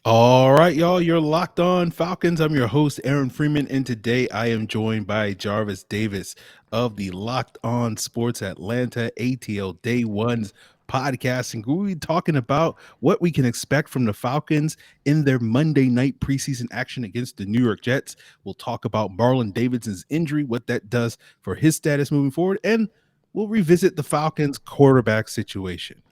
All right, y'all, you're Locked On Falcons. I'm your host, Aaron Freeman, and today I am joined by Jarvis Davis of the Locked On Sports Atlanta ATL Day Ones podcast. And we'll be talking about what we can expect from the Falcons in their Monday night preseason action against the New York Jets. We'll talk about Marlon Davidson's injury, what that does for his status moving forward, and we'll revisit the Falcons quarterback situation.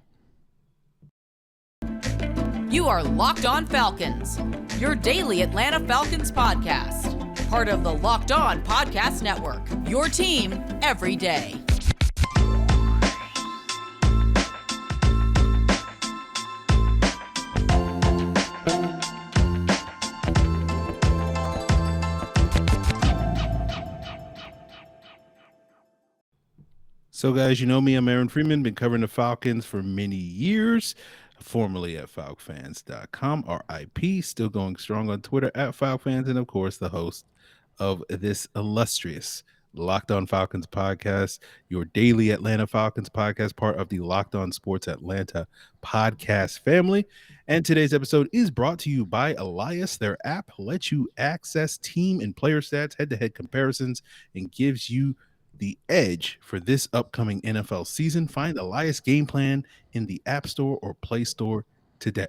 You are Locked On Falcons, your daily Atlanta Falcons podcast. Part of the Locked On Podcast Network, your team every day. So, guys, you know me, I'm Aaron Freeman, been covering the Falcons for many years, formerly at FalcFans.com, RIP, still going strong on Twitter at FalcFans, and of course, the host of this illustrious Locked On Falcons podcast, your daily Atlanta Falcons podcast, part of the Locked On Sports Atlanta podcast family. And today's episode is brought to you by Elias. Their app lets you access team and player stats, head-to-head comparisons, and gives you the edge for this upcoming NFL season. Find Elias Game Plan in the App Store or Play Store today.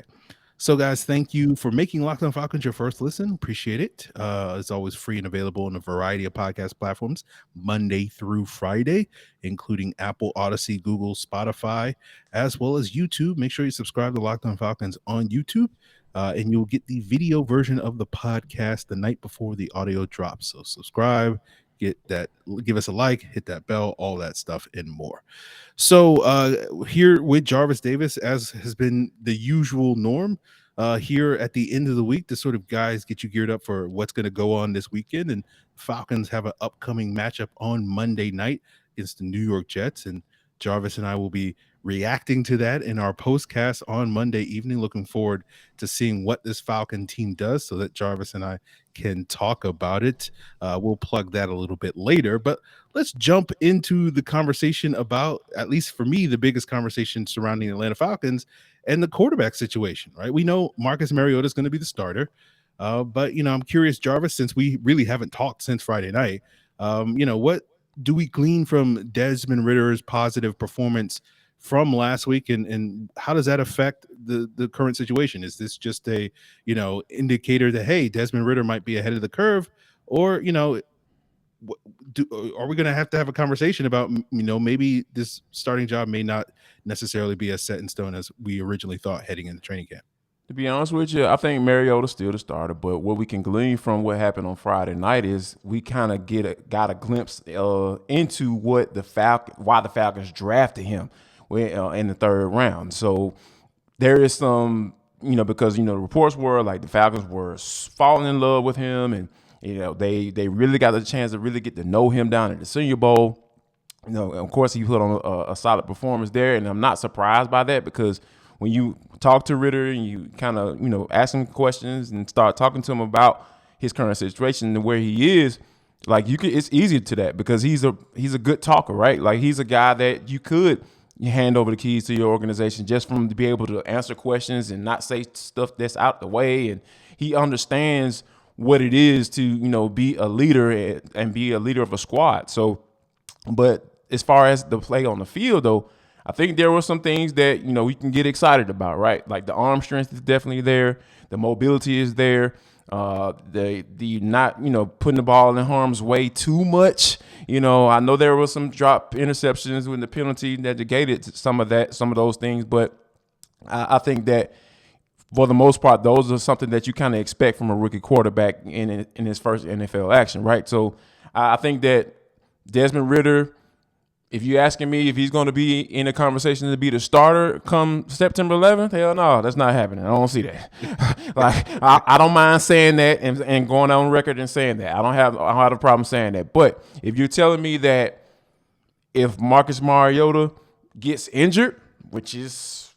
So, guys, thank you for making Locked On Falcons your first listen. Appreciate it. It's always free and available on a variety of podcast platforms, Monday through Friday, including Apple, Odyssey, Google, Spotify, as well as YouTube. Make sure you subscribe to Locked On Falcons on YouTube, and you'll get the video version of the podcast the night before the audio drops. So subscribe, give us a like, hit that bell, all that stuff and more. So here with Jarvis Davis, as has been the usual norm, here at the end of the week to sort of guys get you geared up for what's going to go on this weekend. And Falcons have an upcoming matchup on Monday night against the New York Jets, and Jarvis and I will be reacting to that in our postcast on Monday evening. Looking forward to seeing what this Falcon team does so that Jarvis and I can talk about it. We'll plug that a little bit later, but let's jump into the conversation about, at least for me, the biggest conversation surrounding the Atlanta Falcons and the quarterback situation, right? We know Marcus Mariota is going to be the starter, but, I'm curious, Jarvis, since we really haven't talked since Friday night, what do we glean from Desmond Ritter's positive performance from last week, and how does that affect the current situation? Is this just a indicator that, hey, Desmond Ridder might be ahead of the curve, or are we going to have a conversation about maybe this starting job may not necessarily be as set in stone as we originally thought heading into training camp? To be honest with you, I think Mariota's still the starter, but what we can glean from what happened on Friday night is we kind of got a glimpse into why the Falcons drafted him in the third round. So there is some, because the reports were like the Falcons were falling in love with him, and they really got a chance to really get to know him down at the Senior Bowl. Of course, he put on a solid performance there, and I'm not surprised by that, because when you talk to Ritter and you kind of, ask him questions and start talking to him about his current situation and where he is, like it's easier to that, because he's a good talker, right? Like he's a guy that you could hand over the keys to your organization just from to be able to answer questions and not say stuff that's out the way. And he understands what it is to, be a leader and be a leader of a squad. So, but as far as the play on the field, though, I think there were some things that, we can get excited about, right? Like the arm strength is definitely there. The mobility is there. The not, putting the ball in harm's way too much. I know there was some drop interceptions with the penalty that negated some of those things, but I think that for the most part, those are something that you kind of expect from a rookie quarterback in his first NFL action, right? So I think that Desmond Ridder, if you're asking me if he's going to be in a conversation to be the starter come September 11th, hell no, that's not happening. I don't see that. Like I don't mind saying that and going on record and saying that. I don't have a problem saying that. But if you're telling me that if Marcus Mariota gets injured, which is,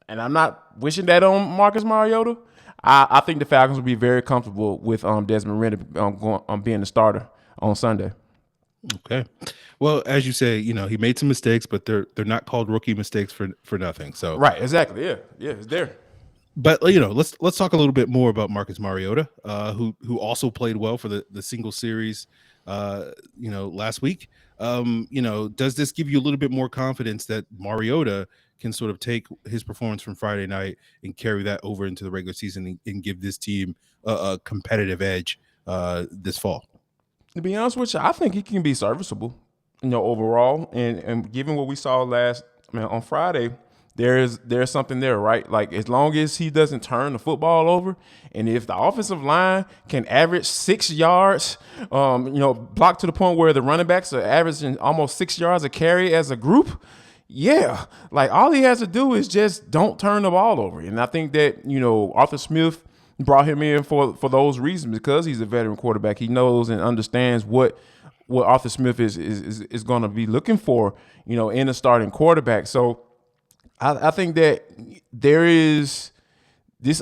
and I'm not wishing that on Marcus Mariota, I think the Falcons will be very comfortable with Desmond Ridder being the starter on Sunday. Okay. Well, as you say, he made some mistakes, but they're not called rookie mistakes for nothing. So right, exactly. Yeah, it's there. But let's talk a little bit more about Marcus Mariota, who also played well for the single series, last week. Does this give you a little bit more confidence that Mariota can sort of take his performance from Friday night and carry that over into the regular season and give this team a competitive edge this fall? To be honest with you, I think he can be serviceable, overall. And given what we saw on Friday, there's something there, right? Like, as long as he doesn't turn the football over, and if the offensive line can average 6 yards, block to the point where the running backs are averaging almost 6 yards a carry as a group, yeah, like, all he has to do is just don't turn the ball over. And I think that, Arthur Smith brought him in for those reasons, because he's a veteran quarterback. He knows and understands what Arthur Smith is going to be looking for, in a starting quarterback. So I think that this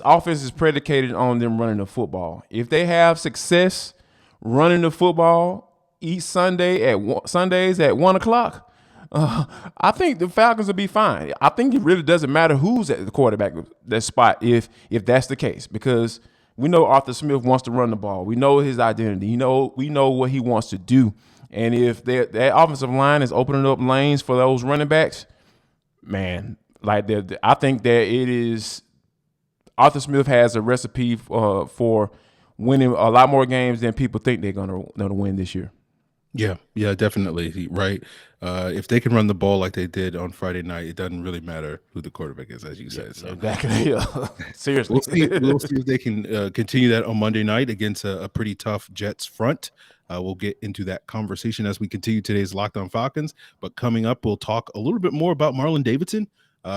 offense is predicated on them running the football. If they have success running the football each Sundays at 1:00, I think the Falcons will be fine. I think it really doesn't matter who's at the quarterback that spot if that's the case, because we know Arthur Smith wants to run the ball. We know his identity. We know what he wants to do. And if that offensive line is opening up lanes for those running backs, man, like, I think that it is Arthur Smith has a recipe for winning a lot more games than people think they're going to win this year. Yeah, definitely. Right. If they can run the ball like they did on Friday night, it doesn't really matter who the quarterback is, as you said. So exactly. Yeah. Seriously. We'll see if they can continue that on Monday night against a pretty tough Jets front. We'll get into that conversation as we continue today's Locked On Falcons. But coming up, we'll talk a little bit more about Marlon Davidson,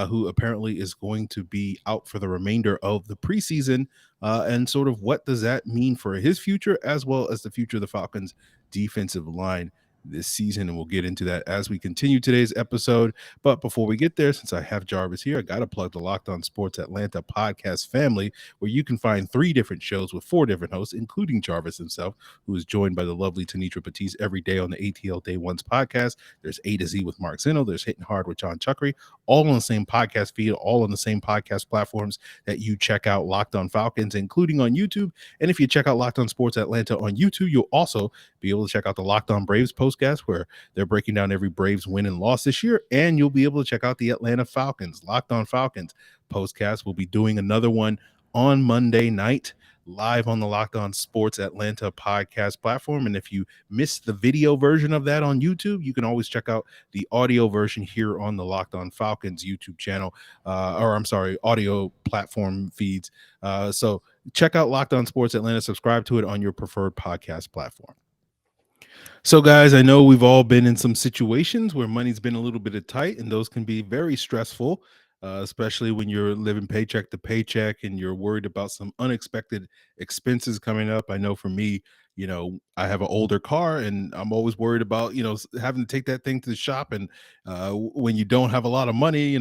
who apparently is going to be out for the remainder of the preseason, and sort of what does that mean for his future, as well as the future of the Falcons defensive line this season. And we'll get into that as we continue today's episode. But before we get there, since I have Jarvis here, I got to plug the Locked On Sports Atlanta podcast family, where you can find 3 different shows with 4 different hosts, including Jarvis himself, who is joined by the lovely Tanitra Batiste every day on the ATL Day Ones podcast. There's A to Z with Mark Zeno. There's Hitting Hard with John Chuckery, all on the same podcast feed, all on the same podcast platforms that you check out Locked On Falcons, including on YouTube. And if you check out Locked On Sports Atlanta on YouTube, you'll also be able to check out the Locked On Braves postcast, where they're breaking down every Braves win and loss this year. And you'll be able to check out the Atlanta Falcons Locked On Falcons postcast. We'll be doing another one on Monday night, live on the Locked On Sports Atlanta podcast platform. And if you missed the video version of that on YouTube, you can always check out the audio version here on the Locked On Falcons YouTube channel, audio platform feeds. So check out Locked On Sports Atlanta, subscribe to it on your preferred podcast platform. So, guys, I know we've all been in some situations where money's been a little bit tight, and those can be very stressful, especially when you're living paycheck to paycheck and you're worried about some unexpected expenses coming up. I know for me, I have an older car, and I'm always worried about, having to take that thing to the shop. And when you don't have a lot of money,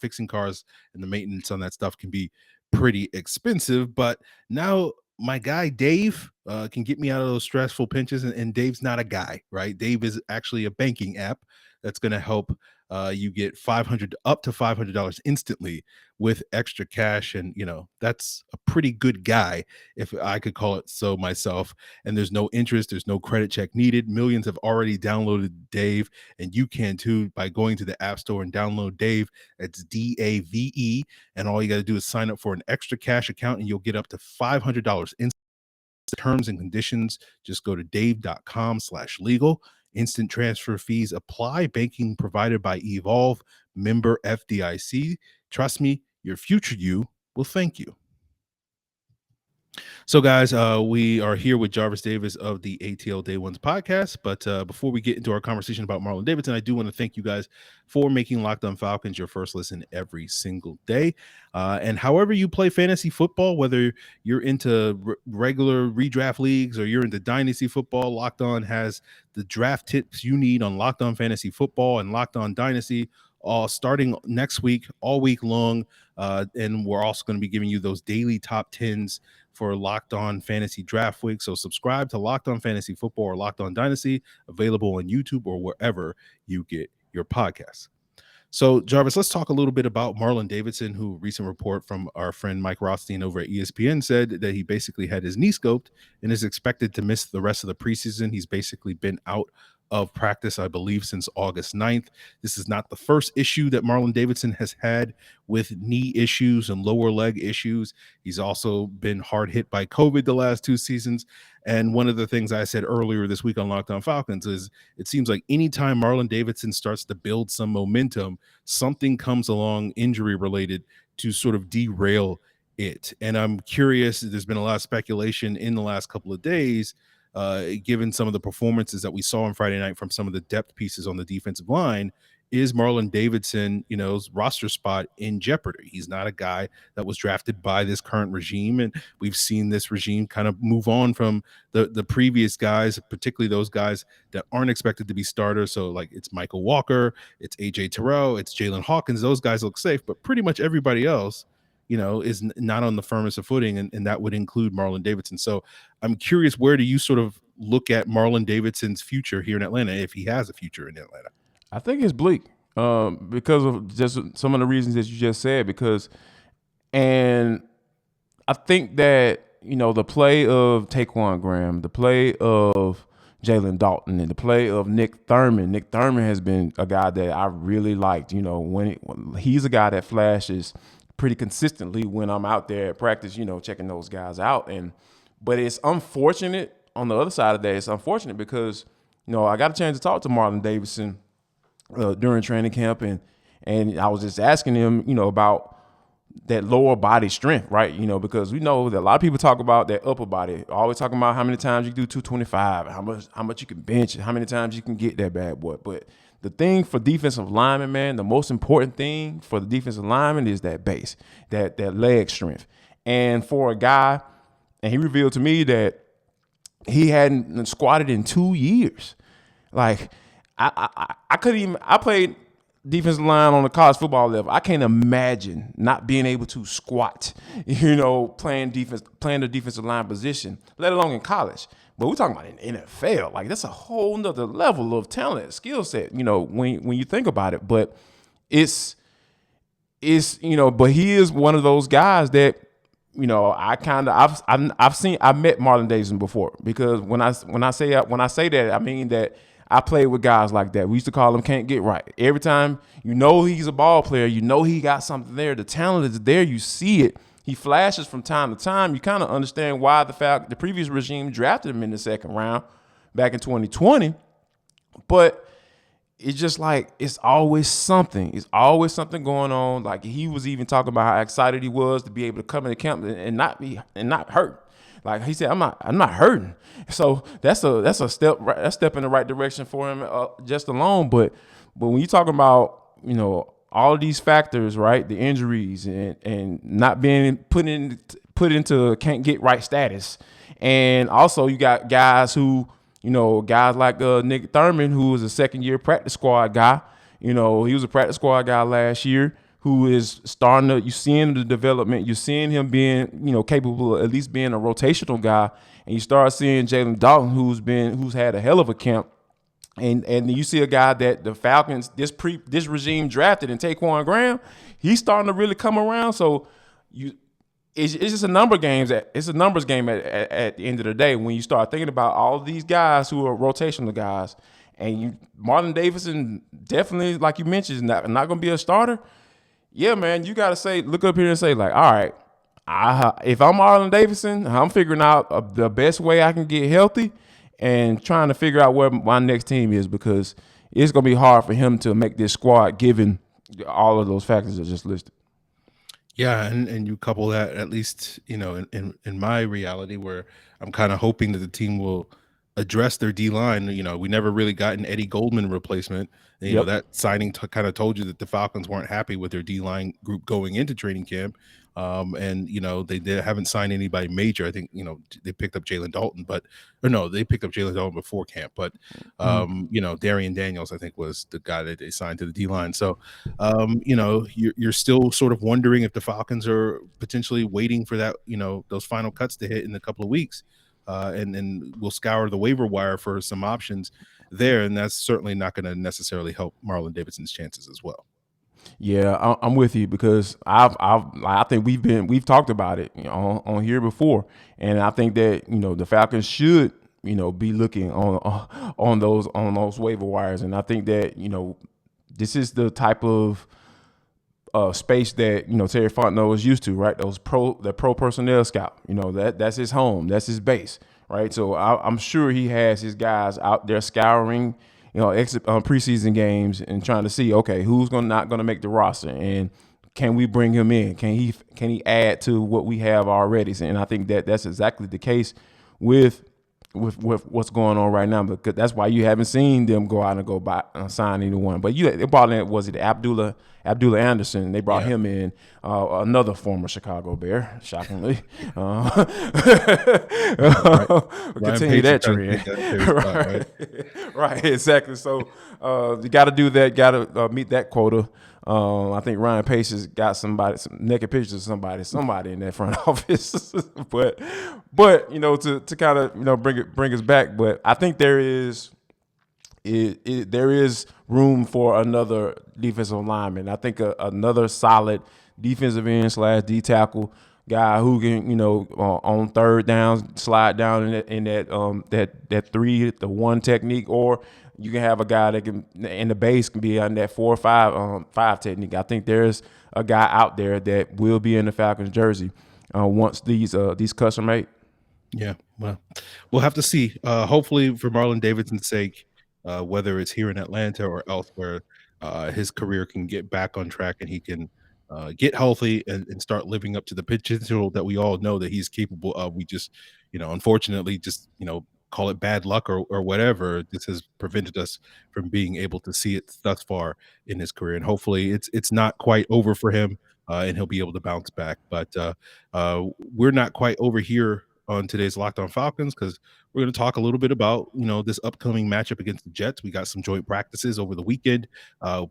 fixing cars and the maintenance on that stuff can be pretty expensive. But now my guy Dave can get me out of those stressful pinches, and Dave's not a guy, right? Dave is actually a banking app that's going to help you get up to $500 instantly with extra cash. And that's a pretty good guy, if I could call it so myself. And there's no interest, there's no credit check needed. Millions have already downloaded Dave, and you can too by going to the App Store and download Dave. It's DAVE, and all you got to do is sign up for an extra cash account, and you'll get up to $500 in terms and conditions. Just go to dave.com/legal. Instant transfer fees apply. Banking provided by Evolve, member FDIC. Trust me, your future you will thank you. So, guys, we are here with Jarvis Davis of the ATL Day Ones podcast. But before we get into our conversation about Marlon Davidson, I do want to thank you guys for making Locked On Falcons your first listen every single day. And however you play fantasy football, whether you're into regular redraft leagues or you're into dynasty football, Locked On has the draft tips you need on Locked On Fantasy Football and Locked On Dynasty, starting next week, all week long. And we're also going to be giving you those daily top 10s for Locked On Fantasy Draft Week. So subscribe to Locked On Fantasy Football or Locked On Dynasty, available on YouTube or wherever you get your podcasts. So, Jarvis, let's talk a little bit about Marlon Davidson, who recent report from our friend Mike Rothstein over at ESPN said that he basically had his knee scoped and is expected to miss the rest of the preseason. He's basically been out of practice, I believe, since August 9th. This is not the first issue that Marlon Davidson has had with knee issues and lower leg issues. He's also been hard hit by COVID the last 2 seasons. And one of the things I said earlier this week on Locked On Falcons is it seems like anytime Marlon Davidson starts to build some momentum, something comes along injury related to sort of derail it. And I'm curious, there's been a lot of speculation in the last couple of days, given some of the performances that we saw on Friday night from some of the depth pieces on the defensive line. Is Marlon Davidson, roster spot in jeopardy? He's not a guy that was drafted by this current regime, and we've seen this regime kind of move on from the previous guys, particularly those guys that aren't expected to be starters. So, like, it's Michael Walker, it's AJ Terrell, it's Jalen Hawkins. Those guys look safe, but pretty much everybody else, is not on the firmest of footing, and that would include Marlon Davidson. So, I'm curious, where do you sort of look at Marlon Davidson's future here in Atlanta, if he has a future in Atlanta? I think it's bleak because of just some of the reasons that you just said. And I think that, the play of Taquan Graham, the play of Jalen Dalton, and the play of Nick Thurman. Nick Thurman has been a guy that I really liked. When he's a guy that flashes pretty consistently when I'm out there at practice, checking those guys out. But it's unfortunate on the other side of that. It's unfortunate because, I got a chance to talk to Marlon Davidson during training camp, and I was just asking him, about that lower body strength, right? Because we know that a lot of people talk about that upper body, always talking about how many times you do 225, how much you can bench, how many times you can get that bad boy. But the thing for defensive linemen, man, the most important thing for the defensive lineman is that base, that leg strength. And for a guy, and he revealed to me that he hadn't squatted in 2 years. Like, I couldn't even. I played defensive line on the college football level. I can't imagine not being able to squat. Playing the defensive line position, let alone in college. But we're talking about in NFL. Like, that's a whole nother level of talent, skill set. When you think about it. But it's But he is one of those guys that I've met Marlon Davidson before, because when I say that, I mean that. I played with guys like that. We used to call him can't get right. Every time he's a ball player, he got something there. The talent is there. You see it. He flashes from time to time. You kind of understand why the previous regime drafted him in the second round back in 2020. But it's just like it's always something. It's always something going on. Like, he was even talking about how excited he was to be able to come into camp and not hurt. Like he said, I'm not hurting. So that's a step in the right direction for him just alone. But when you talking about all of these factors, right? The injuries and not being put into can't get right status, and also you got guys who guys like Nick Thurman, who was a second-year practice squad guy. He was a practice squad guy last year, who is starting to, you're seeing the development, you're seeing him being, capable of at least being a rotational guy, and you start seeing Jalen Dalton, who's had a hell of a camp, and you see a guy that the Falcons, this regime drafted, in Taquan Graham, he's starting to really come around. So it's just a numbers game at the end of the day when you start thinking about all of these guys who are rotational guys, and Marlon Davidson definitely, like you mentioned, is not going to be a starter. Yeah, man, you got to look up here and say, like, all right, if I'm Marlon Davidson, I'm figuring out the best way I can get healthy and trying to figure out where my next team is, because it's going to be hard for him to make this squad given all of those factors I just listed. Yeah, and you couple that, at least, in my reality, where I'm kind of hoping that the team will address their D-line. We never really got an Eddie Goldman replacement. Yep. That signing kind of told you that the Falcons weren't happy with their D-line group going into training camp. They haven't signed anybody major. I think, they picked up Jalen Dalton, they picked up Jalen Dalton before camp. But, Darian Daniels, I think, was the guy that they signed to the D-line. So, you're still sort of wondering if the Falcons are potentially waiting for that, those final cuts to hit in a couple of weeks. And we'll scour the waiver wire for some options there. And that's certainly not going to necessarily help Marlon Davidson's chances as well. Yeah, I'm with you because I think we've talked about it, on here before, and I think that the Falcons should be looking on those waiver wires, and I think that this is the type of space that Terry Fontenot is used to, right? The pro personnel scout, that's his home, that's his base, right? So I'm sure he has his guys out there scouring, preseason games and trying to see, okay, who's not going to make the roster, and can we bring him in? Can he add to what we have already? And I think that that's exactly the case with what's going on right now, because that's why you haven't seen them go out and go buy sign anyone. But they brought in, was it Abdullah Anderson? They brought him in, another former Chicago Bear, shockingly. Continue that trend. Right, exactly. So you got to do that. Got to meet that quota. I think Ryan Pace has got some naked pictures of somebody in that front office. but to kind of bring us back. But I think there is room for another defensive lineman. I think another solid defensive end / D tackle guy who can on third down slide down in that 3-1 technique, or you can have a guy that can in the base can be on that 4 or 5 technique. I think there's a guy out there that will be in the Falcons jersey once these cuts are made. Yeah, well, we'll have to see. Hopefully, for Marlon Davidson's sake, whether it's here in Atlanta or elsewhere, his career can get back on track and he can get healthy and start living up to the potential that we all know that he's capable of. We just, unfortunately, just call it bad luck or whatever. This has prevented us from being able to see it thus far in his career, and hopefully, it's not quite over for him, and he'll be able to bounce back. But we're not quite over here on today's Locked On Falcons, because we're going to talk a little bit about this upcoming matchup against the Jets. We got some joint practices over the weekend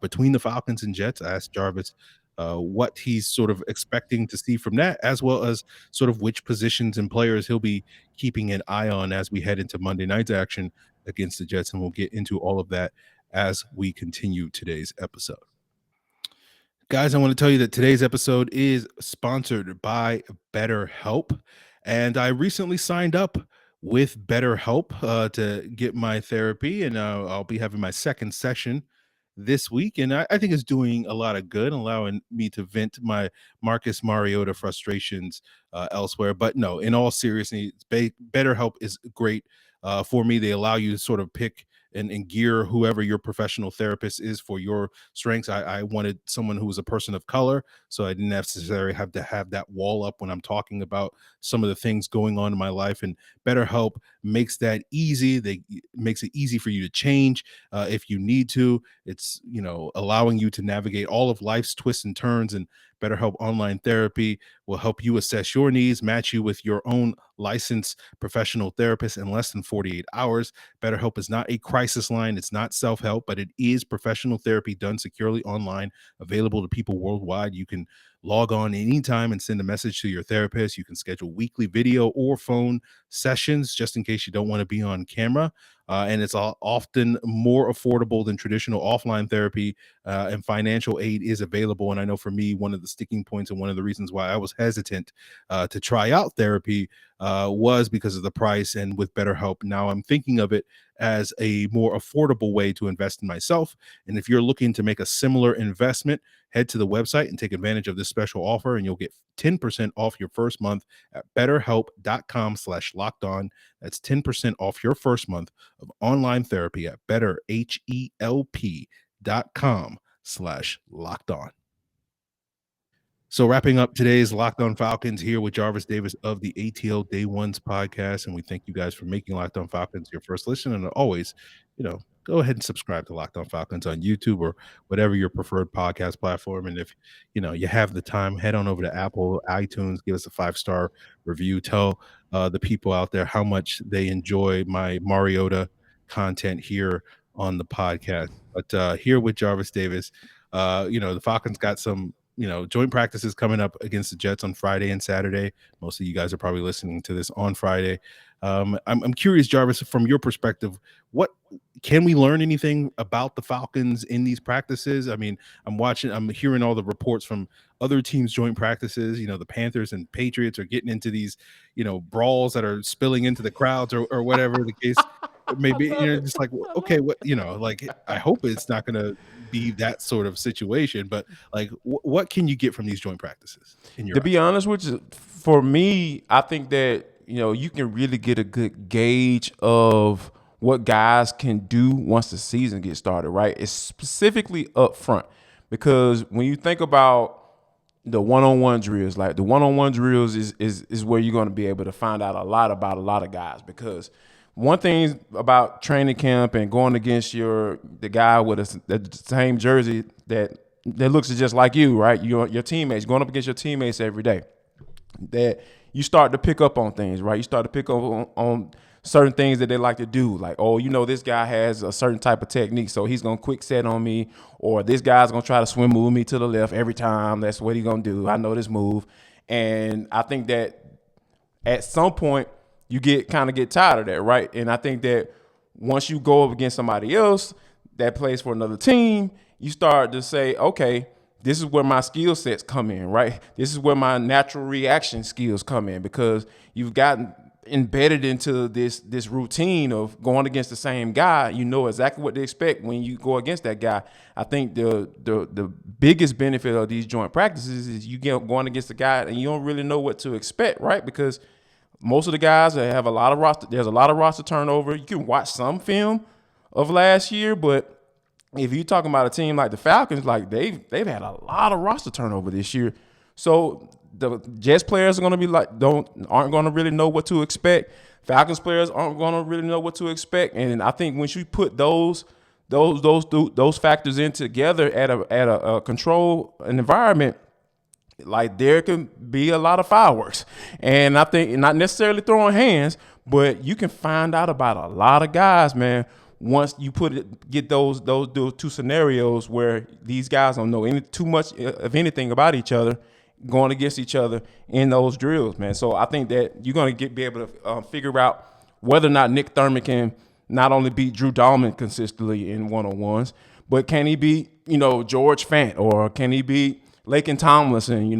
between the Falcons and Jets. I asked Jarvis what he's sort of expecting to see from that, as well as sort of which positions and players he'll be keeping an eye on as we head into Monday night's action against the Jets. And we'll get into all of that as we continue today's episode. Guys, I want to tell you that today's episode is sponsored by BetterHelp. And I recently signed up with BetterHelp to get my therapy, and I'll be having my second session this week. And I think it's doing a lot of good, allowing me to vent my Marcus Mariota frustrations elsewhere. But no, in all seriousness, BetterHelp is great for me. They allow you to sort of pick and gear whoever your professional therapist is for your strengths. I wanted someone who was a person of color, so I didn't necessarily have to have that wall up when I'm talking about some of the things going on in my life. And BetterHelp makes that easy. They makes it easy for you to change if you need to. It's allowing you to navigate all of life's twists and turns, and BetterHelp Online Therapy will help you assess your needs, match you with your own licensed professional therapist in less than 48 hours. BetterHelp is not a crisis line. It's not self-help, but it is professional therapy done securely online, available to people worldwide. You can log on anytime and send a message to your therapist. You can schedule weekly video or phone sessions just in case you don't want to be on camera. And it's often more affordable than traditional offline therapy, and financial aid is available. And I know for me, one of the sticking points and one of the reasons why I was hesitant to try out therapy was because of the price. And with BetterHelp, now I'm thinking of it as a more affordable way to invest in myself. And if you're looking to make a similar investment, head to the website and take advantage of this special offer, and you'll get 10% off your first month at betterhelp.com/lockedon. That's 10% off your first month of online therapy at betterhelp.com/lockedon. So wrapping up today's Locked On Falcons here with Jarvis Davis of the ATL Day Ones podcast. And we thank you guys for making Locked On Falcons your first listen. And always, go ahead and subscribe to Locked On Falcons on YouTube or whatever your preferred podcast platform. And if, you have the time, head on over to Apple, iTunes, give us a 5-star review. Tell the people out there how much they enjoy my Mariota content here on the podcast. But here with Jarvis Davis, the Falcons got some joint practices coming up against the Jets on Friday and Saturday. Most of you guys are probably listening to this on Friday. I'm curious, Jarvis, from your perspective, what can we learn anything about the Falcons in these practices? I mean, I'm hearing all the reports from other teams' joint practices. The Panthers and Patriots are getting into these, brawls that are spilling into the crowds or whatever the case may be. Just like, okay, I hope it's not going to be that sort of situation, but like, what can you get from these joint practices? To be honest with you, for me, I think that you can really get a good gauge of what guys can do once the season gets started, right? It's specifically up front, because when you think about the one-on-one drills, like the one-on-one drills is where you're going to be able to find out a lot about a lot of guys, because one thing about training camp and going against the guy with the same jersey that looks just like you, right? Your teammates, going up against your teammates every day, that you start to pick up on things, right? You start to pick up on certain things that they like to do. Like, oh, this guy has a certain type of technique, so he's going to quick set on me, or this guy's going to try to swim move me to the left every time. That's what he's going to do. I know this move. And I think that at some point, you kind of get tired of that, right? And I think that once you go up against somebody else that plays for another team, you start to say, okay, this is where my skill sets come in, right? This is where my natural reaction skills come in, because you've gotten embedded into this routine of going against the same guy. You know exactly what to expect when you go against that guy. I think the biggest benefit of these joint practices is you get going against the guy and you don't really know what to expect, right? Because most of the guys that have there's a lot of roster turnover. You can watch some film of last year, but if you're talking about a team like the Falcons, like they've had a lot of roster turnover this year. So the Jets players are going to be aren't going to really know what to expect. Falcons players aren't going to really know what to expect. And I think once you put those factors in together at a control environment, like there can be a lot of fireworks. And I think not necessarily throwing hands, but you can find out about a lot of guys, man, once you get those two scenarios where these guys don't know too much of anything about each other, going against each other in those drills, man. So I think that you're going to be able to figure out whether or not Nick Thurman can not only beat Drew Dalman consistently in one-on-ones, but can he beat, George Fant, or can he beat Laken Tomlinson,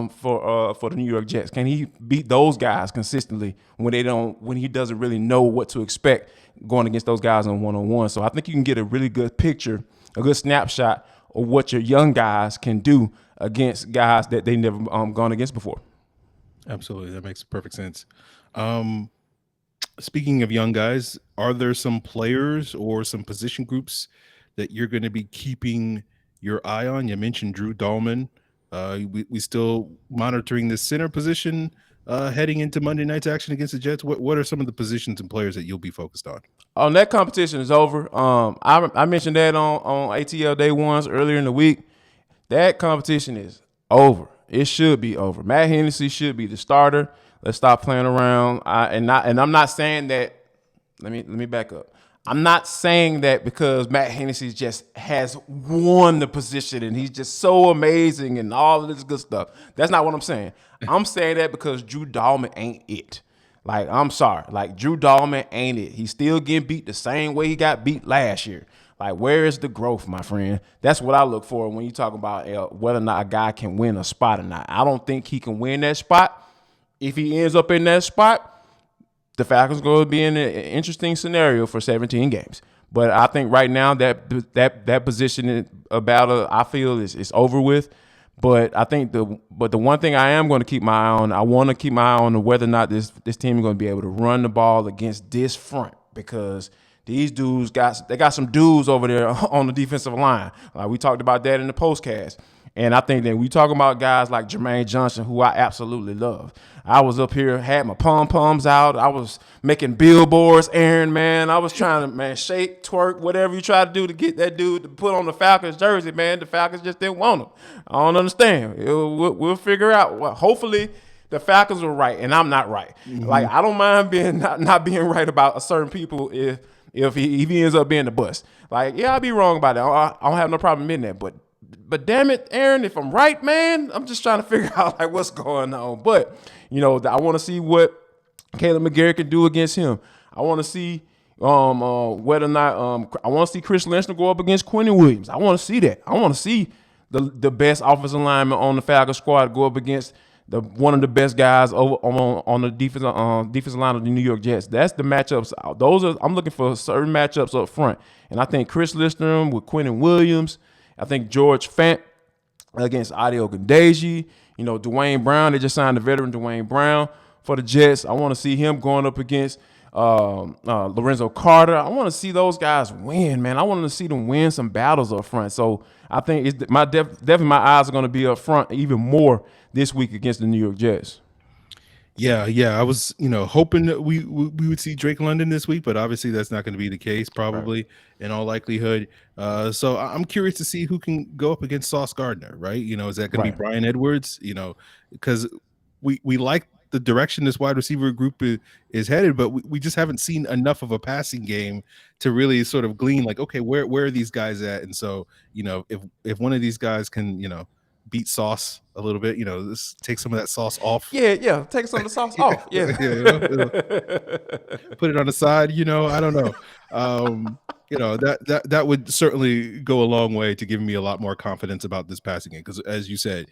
for the New York Jets? Can he beat those guys consistently when he doesn't really know what to expect going against those guys on one-on-one? So I think you can get a really good picture, a good snapshot of what your young guys can do against guys that they never gone against before. Absolutely. That makes perfect sense. Speaking of young guys, are there some players or some position groups that you're going to be keeping your eye on? You mentioned Drew Dalman. We still monitoring the center position heading into Monday night's action against the Jets. What are some of the positions and players that you'll be focused on? That competition is over. I mentioned that on ATL Day Ones earlier in the week. That competition is over. It should be over. Matt Hennessy should be the starter. Let's stop playing around. And I'm not saying that. Let me back up. I'm not saying that because Matt Hennessy just has won the position and he's just so amazing and all of this good stuff. That's not what I'm saying. I'm saying that because Drew Dalman ain't it. Like, I'm sorry. Like, Drew Dalman ain't it. He's still getting beat the same way he got beat last year. Like, where is the growth, my friend? That's what I look for when you talk about whether or not a guy can win a spot or not. I don't think he can win that spot. If he ends up in that spot, the Falcons going to be in an interesting scenario for 17 games. But I think right now that position about I feel is over with. But I think the one thing I am going to keep my eye on, I want to keep my eye on whether or not this team is going to be able to run the ball against this front, because these dudes got some dudes over there on the defensive line. We talked about that in the postcast. And I think that we talking about guys like Jermaine Johnson, who I absolutely love. I was up here, had my pom-poms out. I was making billboards, Aaron, man. I was trying to, shake, twerk, whatever you try to do to get that dude to put on the Falcons jersey, man. The Falcons just didn't want him. I don't understand. We'll figure out. Well, hopefully the Falcons are right, and I'm not right. Mm-hmm. Like, I don't mind being not being right about certain people if he ends up being the bust. Like, yeah, I'll be wrong about that. I don't have no problem admitting that, but But damn it, Aaron, if I'm right, man, I'm just trying to figure out like what's going on. But I want to see what Caleb McGarry can do against him. I want to see whether or not I want to see Chris Lynchner go up against Quentin Williams. I want to see that. I want to see the best offensive lineman on the Falcons squad go up against one of the best guys over on the defensive line of the New York Jets. That's the matchups. I'm looking for certain matchups up front, and I think Chris Lynchner with Quentin Williams. I think George Fant against Adi Ogundeji. Dwayne Brown. They just signed the veteran Dwayne Brown for the Jets. I want to see him going up against Lorenzo Carter. I want to see those guys win, man. I want to see them win some battles up front. So I think definitely my eyes are going to be up front even more this week against the New York Jets. Yeah. I was, hoping that we would see Drake London this week, but obviously that's not going to be the case, probably in all likelihood. So I'm curious to see who can go up against Sauce Gardner, right? Is that going to be Brian Edwards? Because we like the direction this wide receiver group is headed, but we just haven't seen enough of a passing game to really sort of glean like, okay, where are these guys at? And so, if one of these guys can, beat Sauce a little bit, this take some of that sauce off. Yeah, take some of the sauce off. Yeah. Put it on the side, I don't know. That would certainly go a long way to giving me a lot more confidence about this passing game. Because as you said,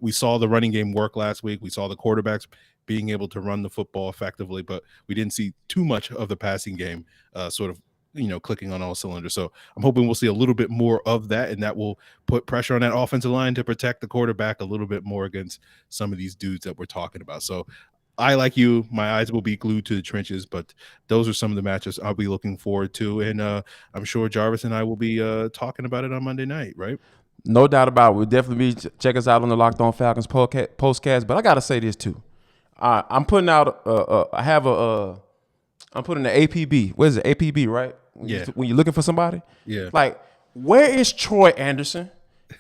we saw the running game work last week. We saw the quarterbacks being able to run the football effectively, but we didn't see too much of the passing game sort of clicking on all cylinders. So I'm hoping we'll see a little bit more of that, and that will put pressure on that offensive line to protect the quarterback a little bit more against some of these dudes that we're talking about. So I, like you, my eyes will be glued to the trenches, but those are some of the matches I'll be looking forward to. And I'm sure Jarvis and I will be talking about it on Monday night, right? No doubt about it. We'll definitely check us out on the Locked On Falcons postcast. But I got to say this too. I'm putting out I'm putting the APB. What is it? APB, right? When you're looking for somebody? Yeah. Like, where is Troy Anderson?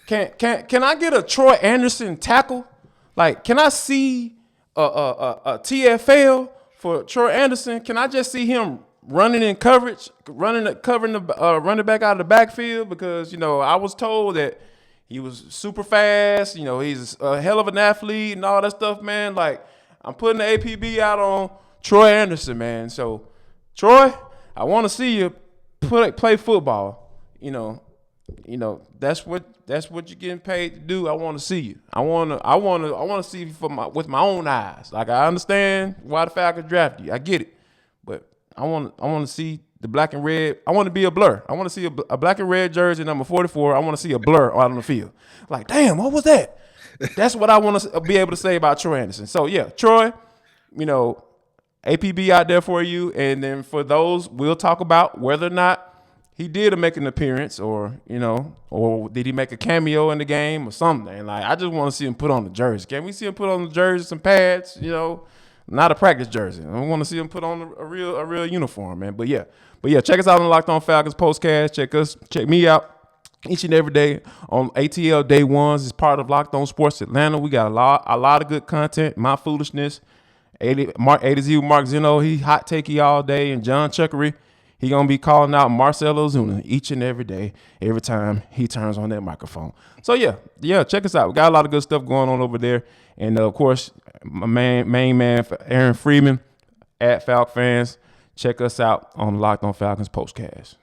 Can I get a Troy Anderson tackle? Like, can I see a TFL for Troy Anderson? Can I just see him running in coverage, covering the running back out of the backfield? Because, I was told that he was super fast. He's a hell of an athlete and all that stuff, man. Like, I'm putting the APB out on Troy Anderson, man. So, Troy, I want to see you play football. That's what you're getting paid to do. I want to see you. I want to see you with my own eyes. Like, I understand why the Falcons drafted you. I get it, but I want to see the black and red. I want to be a blur. I want to see a black and red jersey number 44. I want to see a blur out on the field. Like, damn, what was that? That's what I want to be able to say about Troy Anderson. So yeah, Troy, APB out there for you. And then for those, we'll talk about whether or not he did make an appearance or did he make a cameo in the game or something. Like, I just want to see him put on the jersey. Can we see him put on the jersey, some pads, not a practice jersey. I want to see him put on a real uniform, man. But yeah, check us out on the Locked On Falcons postcast. Check me out each and every day on ATL Day Ones. It's part of Locked On Sports Atlanta. We got a lot of good content. My Foolishness, A to Z with Mark Zeno. He hot takey all day, and John Chuckery, he gonna be calling out Marcelo Zuna each and every day, every time he turns on that microphone. So yeah, check us out. We got a lot of good stuff going on over there, and of course, my main man, Aaron Freeman at Falcons Fans. Check us out on Locked On Falcons postcast.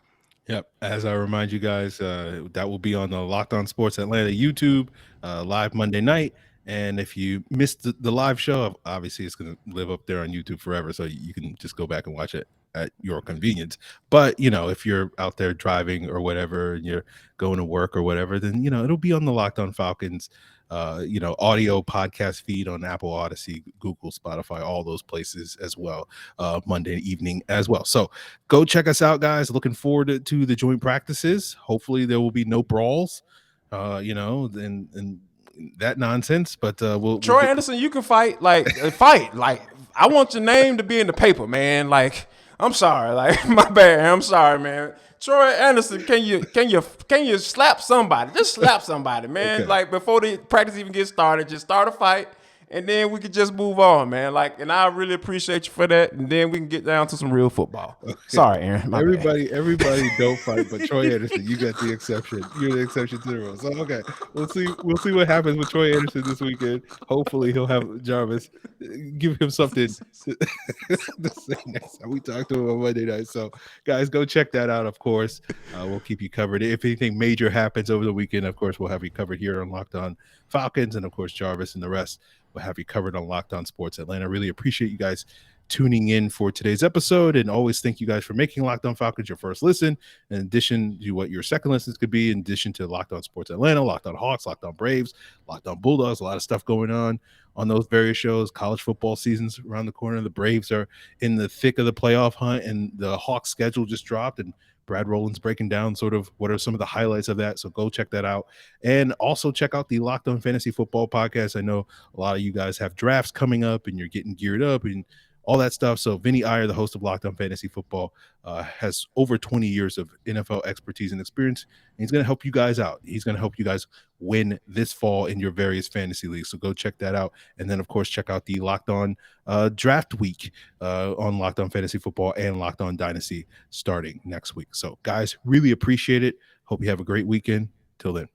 Yep. As I remind you guys, that will be on the Locked On Sports Atlanta YouTube live Monday night. And if you missed the live show, obviously it's going to live up there on YouTube forever. So you can just go back and watch it at your convenience. But, if you're out there driving or whatever, and you're going to work or whatever, then, it'll be on the Locked On Falcons, audio podcast feed on Apple, Odyssey, Google, Spotify, all those places as well, Monday evening as well. So go check us out, guys. Looking forward to the joint practices. Hopefully there will be no brawls, and that nonsense, but Troy Anderson, you can fight. Like, I want your name to be in the paper, man. Like, I'm sorry, like, my bad. I'm sorry, man. Troy Anderson, can you slap somebody? Just slap somebody, man. Okay. Like, before the practice even gets started, just start a fight and then we can just move on, man. Like, and I really appreciate you for that. And then we can get down to some real football. Okay. Sorry, Aaron. My bad. Everybody don't fight, but Troy Anderson, you got the exception. You're the exception to the rule. So okay, we'll see what happens with Troy Anderson this weekend. Hopefully, he'll have Jarvis give him something to say next time we talk to him on Monday night. So, guys, go check that out. Of course, we'll keep you covered. If anything major happens over the weekend, of course, we'll have you covered here on Locked On Falcons, and of course, Jarvis and the rest will have you covered on Locked On Sports Atlanta. Really appreciate you guys tuning in for today's episode, and always thank you guys for making Locked On Falcons your first listen, in addition to what your second listens could be, in addition to Locked On Sports Atlanta, Locked On Hawks, Locked On Braves, Locked On Bulldogs. A lot of stuff going on those various shows. College football season's around the corner. The Braves are in the thick of the playoff hunt, and the Hawks schedule just dropped, and Brad Rowland's breaking down sort of what are some of the highlights of that. So go check that out. And also check out the Locked On Fantasy Football podcast. I know a lot of you guys have drafts coming up and you're getting geared up and all that stuff. So Vinny Iyer, the host of Locked On Fantasy Football, has over 20 years of NFL expertise and experience. And he's going to help you guys out. He's going to help you guys win this fall in your various fantasy leagues. So go check that out. And then, of course, check out the Locked On Draft Week on Locked On Fantasy Football and Locked On Dynasty starting next week. So, guys, really appreciate it. Hope you have a great weekend. Till then.